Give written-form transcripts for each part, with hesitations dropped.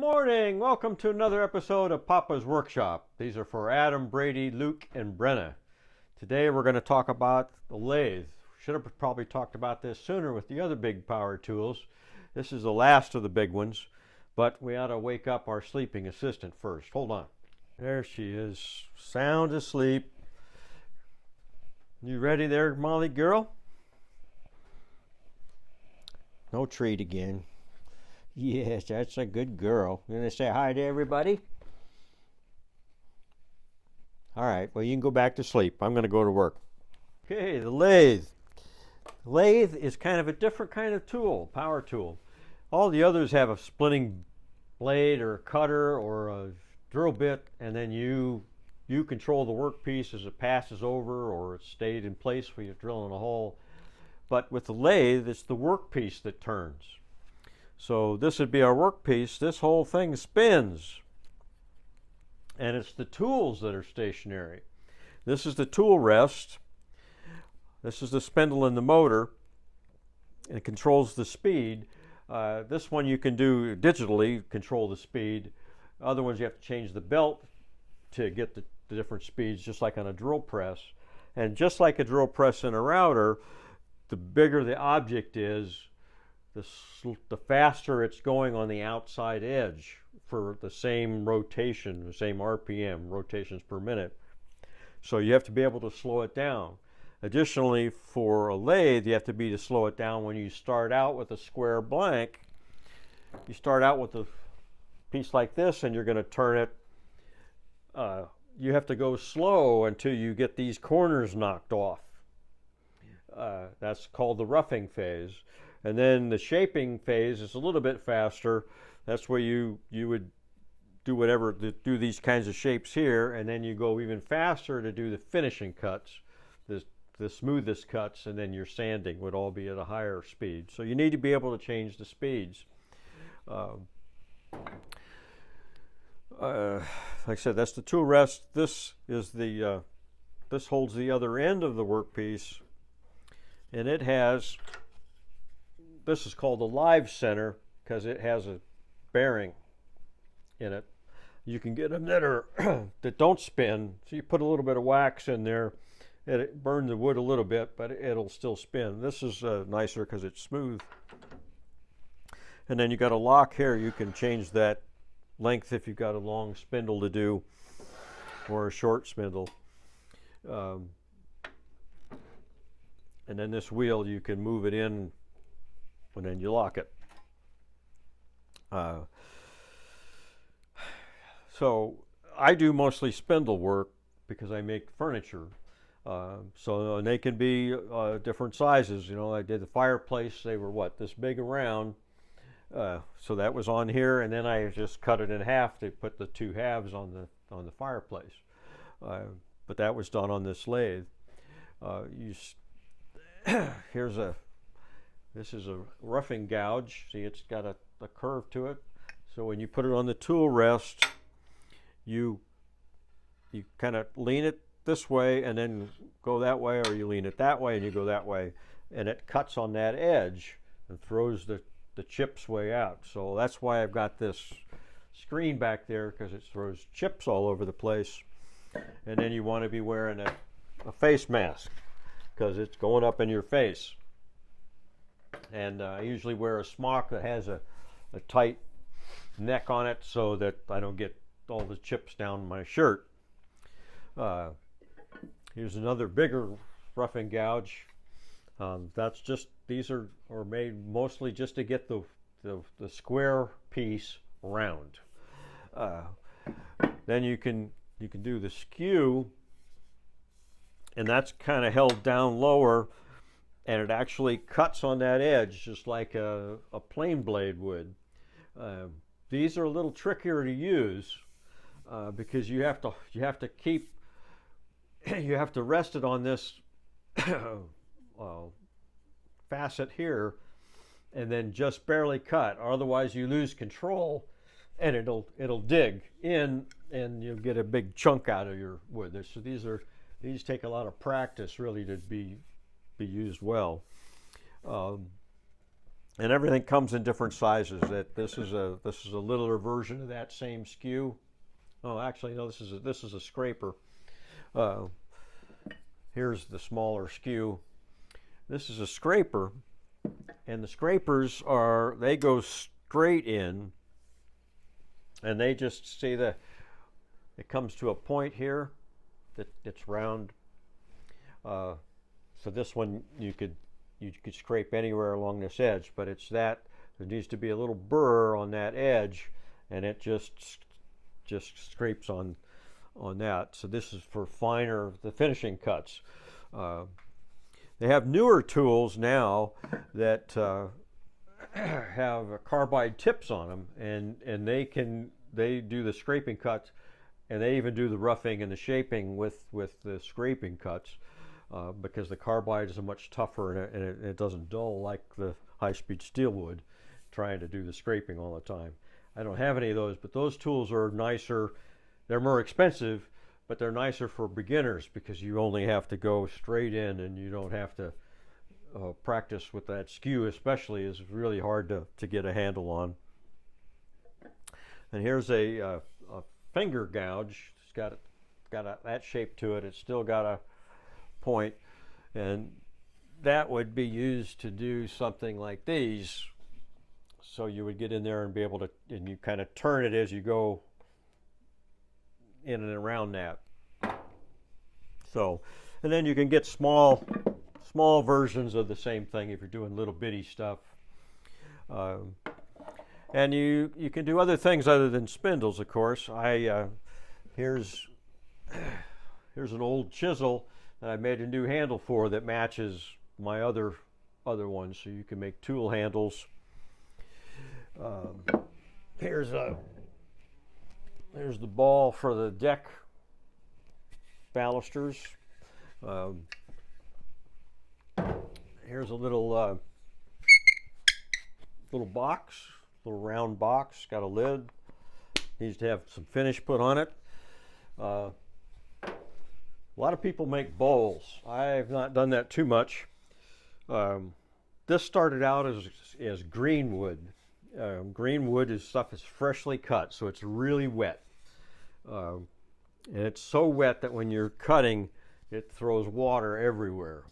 morning! Welcome to another episode of Papa's Workshop. These are for Adam, Brady, Luke, and Brenna. Today we're going to talk about the lathe. Should have probably talked about this sooner with the other big power tools. This is the last of the big ones, but we ought to wake up our sleeping assistant first. Hold on. There she is, sound asleep. You ready there, Molly girl? No treat again. Yes, that's a good girl. You gonna say hi to everybody? All right, well, you can go back to sleep. I'm gonna go to work. Okay, the lathe. The lathe is kind of a different kind of tool, power tool. All the others have a splitting blade or a cutter or a drill bit, and then you control the workpiece as it passes over or it's stayed in place when you're drilling a hole. But with the lathe, it's the workpiece that turns. So this would be our workpiece. This whole thing spins. And it's the tools that are stationary. This is the tool rest. This is the spindle in the motor. It controls the speed. This one you can do digitally, control the speed. Other ones you have to change the belt to get the different speeds, just like on a drill press. And just like a drill press and a router, the bigger the object is, the faster it's going on the outside edge for the same rotation, the same RPM, rotations per minute. So you have to be able to slow it down. Additionally, for a lathe, you have to be to slow it down when you start out with a square blank. You start out with a piece like this and you're going to turn it. You have to go slow until you get these corners knocked off. That's called the roughing phase. And then the shaping phase is a little bit faster. That's where you would do whatever to do these kinds of shapes here, and then you go even faster to do the finishing cuts, the smoothest cuts, and then your sanding would all be at a higher speed. So you need to be able to change the speeds. Like I said, that's the tool rest. This is this holds the other end of the workpiece, and it has. This is called the live center because it has a bearing in it. You can get them that are that don't spin. So you put a little bit of wax in there, and it burns the wood a little bit, but it'll still spin. This is nicer because it's smooth. And then you got a lock here. You can change that length if you've got a long spindle to do or a short spindle. And then this wheel, you can move it in and then you lock it. So I do mostly spindle work because I make furniture. So and they can be different sizes. You know, I did the fireplace. They were what, this big around. So that was on here, and then I just cut it in half to put the two halves on the fireplace. But that was done on this lathe. This is a roughing gouge. See, it's got a curve to it. So when you put it on the tool rest, you kind of lean it this way and then go that way, or you lean it that way and you go that way, and it cuts on that edge and throws the chips way out. So that's why I've got this screen back there, because it throws chips all over the place. And then you want to be wearing a face mask because it's going up in your face. And I usually wear a smock that has a tight neck on it so that I don't get all the chips down my shirt. Here's another bigger roughing gouge. These are made mostly just to get the square piece round. Then you can do the skew, and that's kind of held down lower, and it actually cuts on that edge just like a plane blade would. These are a little trickier to use because you have to rest it on this facet here, and then just barely cut. Otherwise, you lose control, and it'll dig in, and you'll get a big chunk out of your wood. So these take a lot of practice really to be used well. And everything comes in different sizes. This is a littler version of that same skew. Oh, actually, no. This is a scraper. Uh, Here's the smaller skew. This is a scraper, and the scrapers they go straight in, and they just see it comes to a point here that it's round. So this one you could scrape anywhere along this edge, but there needs to be a little burr on that edge, and it just scrapes on that. So this is for the finishing cuts. They have newer tools now that have carbide tips on them, and they do the scraping cuts, and they even do the roughing and the shaping with the scraping cuts, because the carbide is much tougher, and it doesn't dull like the high-speed steel would, trying to do the scraping all the time. I don't have any of those, but those tools are nicer. They're more expensive, but they're nicer for beginners because you only have to go straight in, and you don't have to practice with that skew, especially is really hard to get a handle on. And here's a finger gouge. It's got that shape to it. It's still got a point, and that would be used to do something like these. So you would get in there and be able to, and you kind of turn it as you go in and around that. So, and then you can get small versions of the same thing if you're doing little bitty stuff. And you can do other things other than spindles, of course. Here's an old chisel that I made a new handle for that matches my other ones, so you can make tool handles. Here's the ball for the deck balusters. Here's a little box, little round box, got a lid. Needs to have some finish put on it. A lot of people make bowls. I've not done that too much. This started out as green wood. Green wood is stuff that's freshly cut, so it's really wet. And it's so wet that when you're cutting, it throws water everywhere.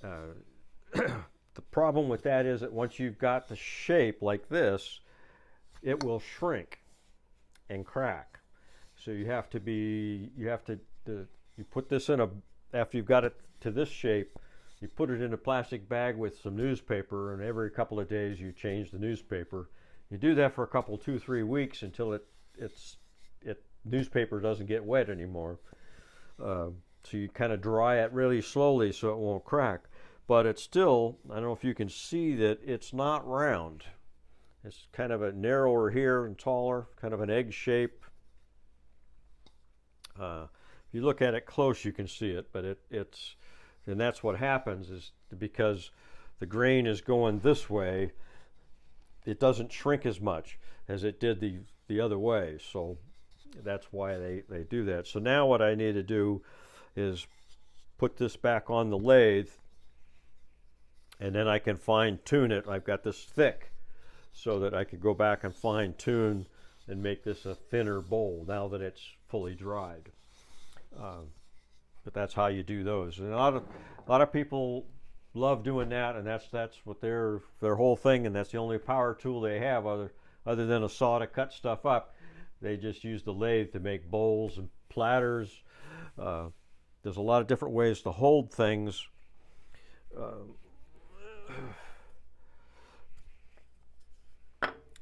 The problem with that is that once you've got the shape like this, it will shrink and crack. So you put this after you've got it to this shape, you put it in a plastic bag with some newspaper, and every couple of days you change the newspaper. You do that for a couple, 2-3 weeks until newspaper doesn't get wet anymore. So you kind of dry it really slowly so it won't crack. But it's still, I don't know if you can see that it's not round. It's kind of a narrower here and taller, kind of an egg shape. If you look at it close, you can see it, but and that's what happens is because the grain is going this way, it doesn't shrink as much as it did the other way. So that's why they do that. So now what I need to do is put this back on the lathe, and then I can fine tune it. I've got this thick so that I could go back and fine tune and make this a thinner bowl now that it's fully dried. But that's how you do those. And a lot of people love doing that, and that's what their whole thing, and that's the only power tool they have other than a saw to cut stuff up. They just use the lathe to make bowls and platters. There's a lot of different ways to hold things.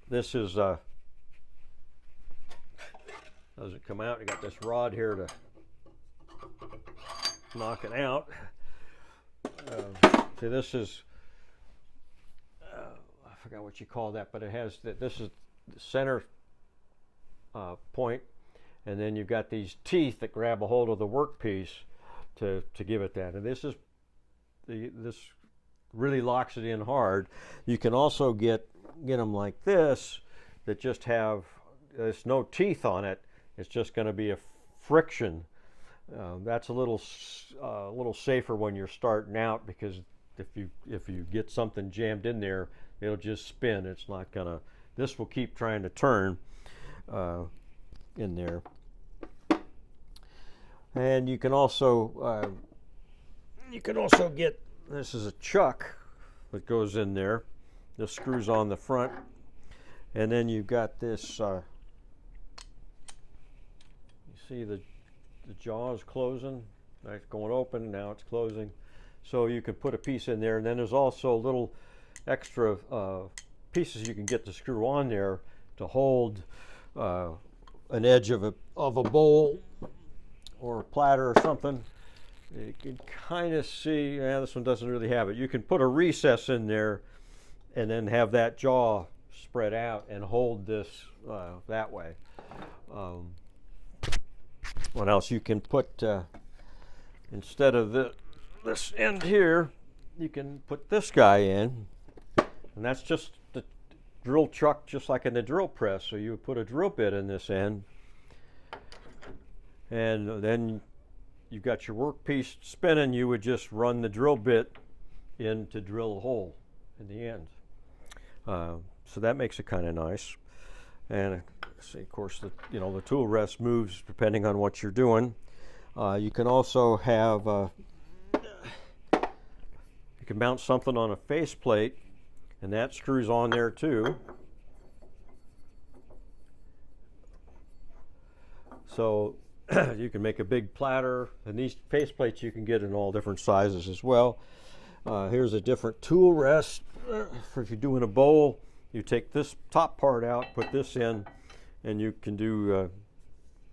This is doesn't come out. You got this rod here to knock it out. See, this is I forgot what you call that, but it has this is the center point, and then you've got these teeth that grab a hold of the workpiece to give it that. And this really locks it in hard. You can also get them like this that just have there's no teeth on it. It's just going to be a friction. That's a little safer when you're starting out because if you get something jammed in there, it'll just spin. It's not gonna. This will keep trying to turn in there. And you can also get, this is a chuck that goes in there. This screws on the front, and then you've got this. You see the jaw is closing. It's going open. Now it's closing. So you can put a piece in there, and then there's also little extra pieces you can get to screw on there to hold an edge of a bowl or a platter or something. You can kind of see, this one doesn't really have it. You can put a recess in there and then have that jaw spread out and hold this that way. What else? You can put, instead of this end here, you can put this guy in, and that's just the drill chuck, just like in the drill press. So you would put a drill bit in this end, and then you've got your workpiece spinning. You would just run the drill bit in to drill a hole in the end. So that makes it kind of nice. And see, of course, the tool rest moves depending on what you're doing. You can also have you can mount something on a faceplate, and that screws on there too. So you can make a big platter, and these faceplates you can get in all different sizes as well. Here's a different tool rest for if you're doing a bowl. You take this top part out, put this in, and you can do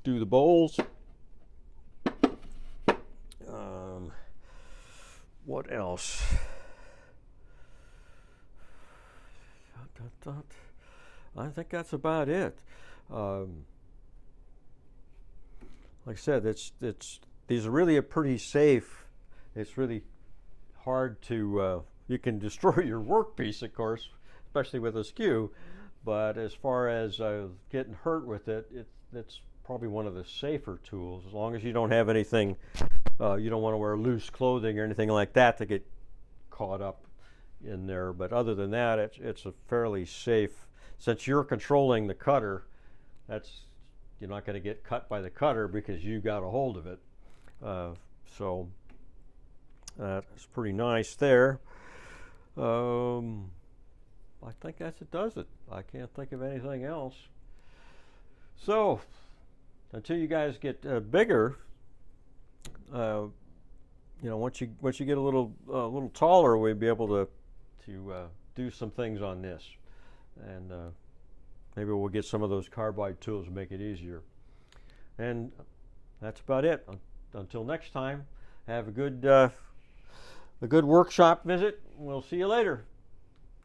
the bowls. What else? I think that's about it. Like I said, these are really pretty safe. It's really hard to, you can destroy your workpiece, of course, especially with a skew, but as far as getting hurt with it, it's probably one of the safer tools, as long as you don't have anything, you don't want to wear loose clothing or anything like that to get caught up in there. But other than that, it's a fairly safe, since you're controlling the cutter, you're not going to get cut by the cutter because you got a hold of it. So that's pretty nice there. I think it does it. I can't think of anything else. So until you guys get bigger, once you get a little taller, we'll be able to do some things on this, and maybe we'll get some of those carbide tools to make it easier. And that's about it. Until next time, have a good workshop visit. We'll see you later.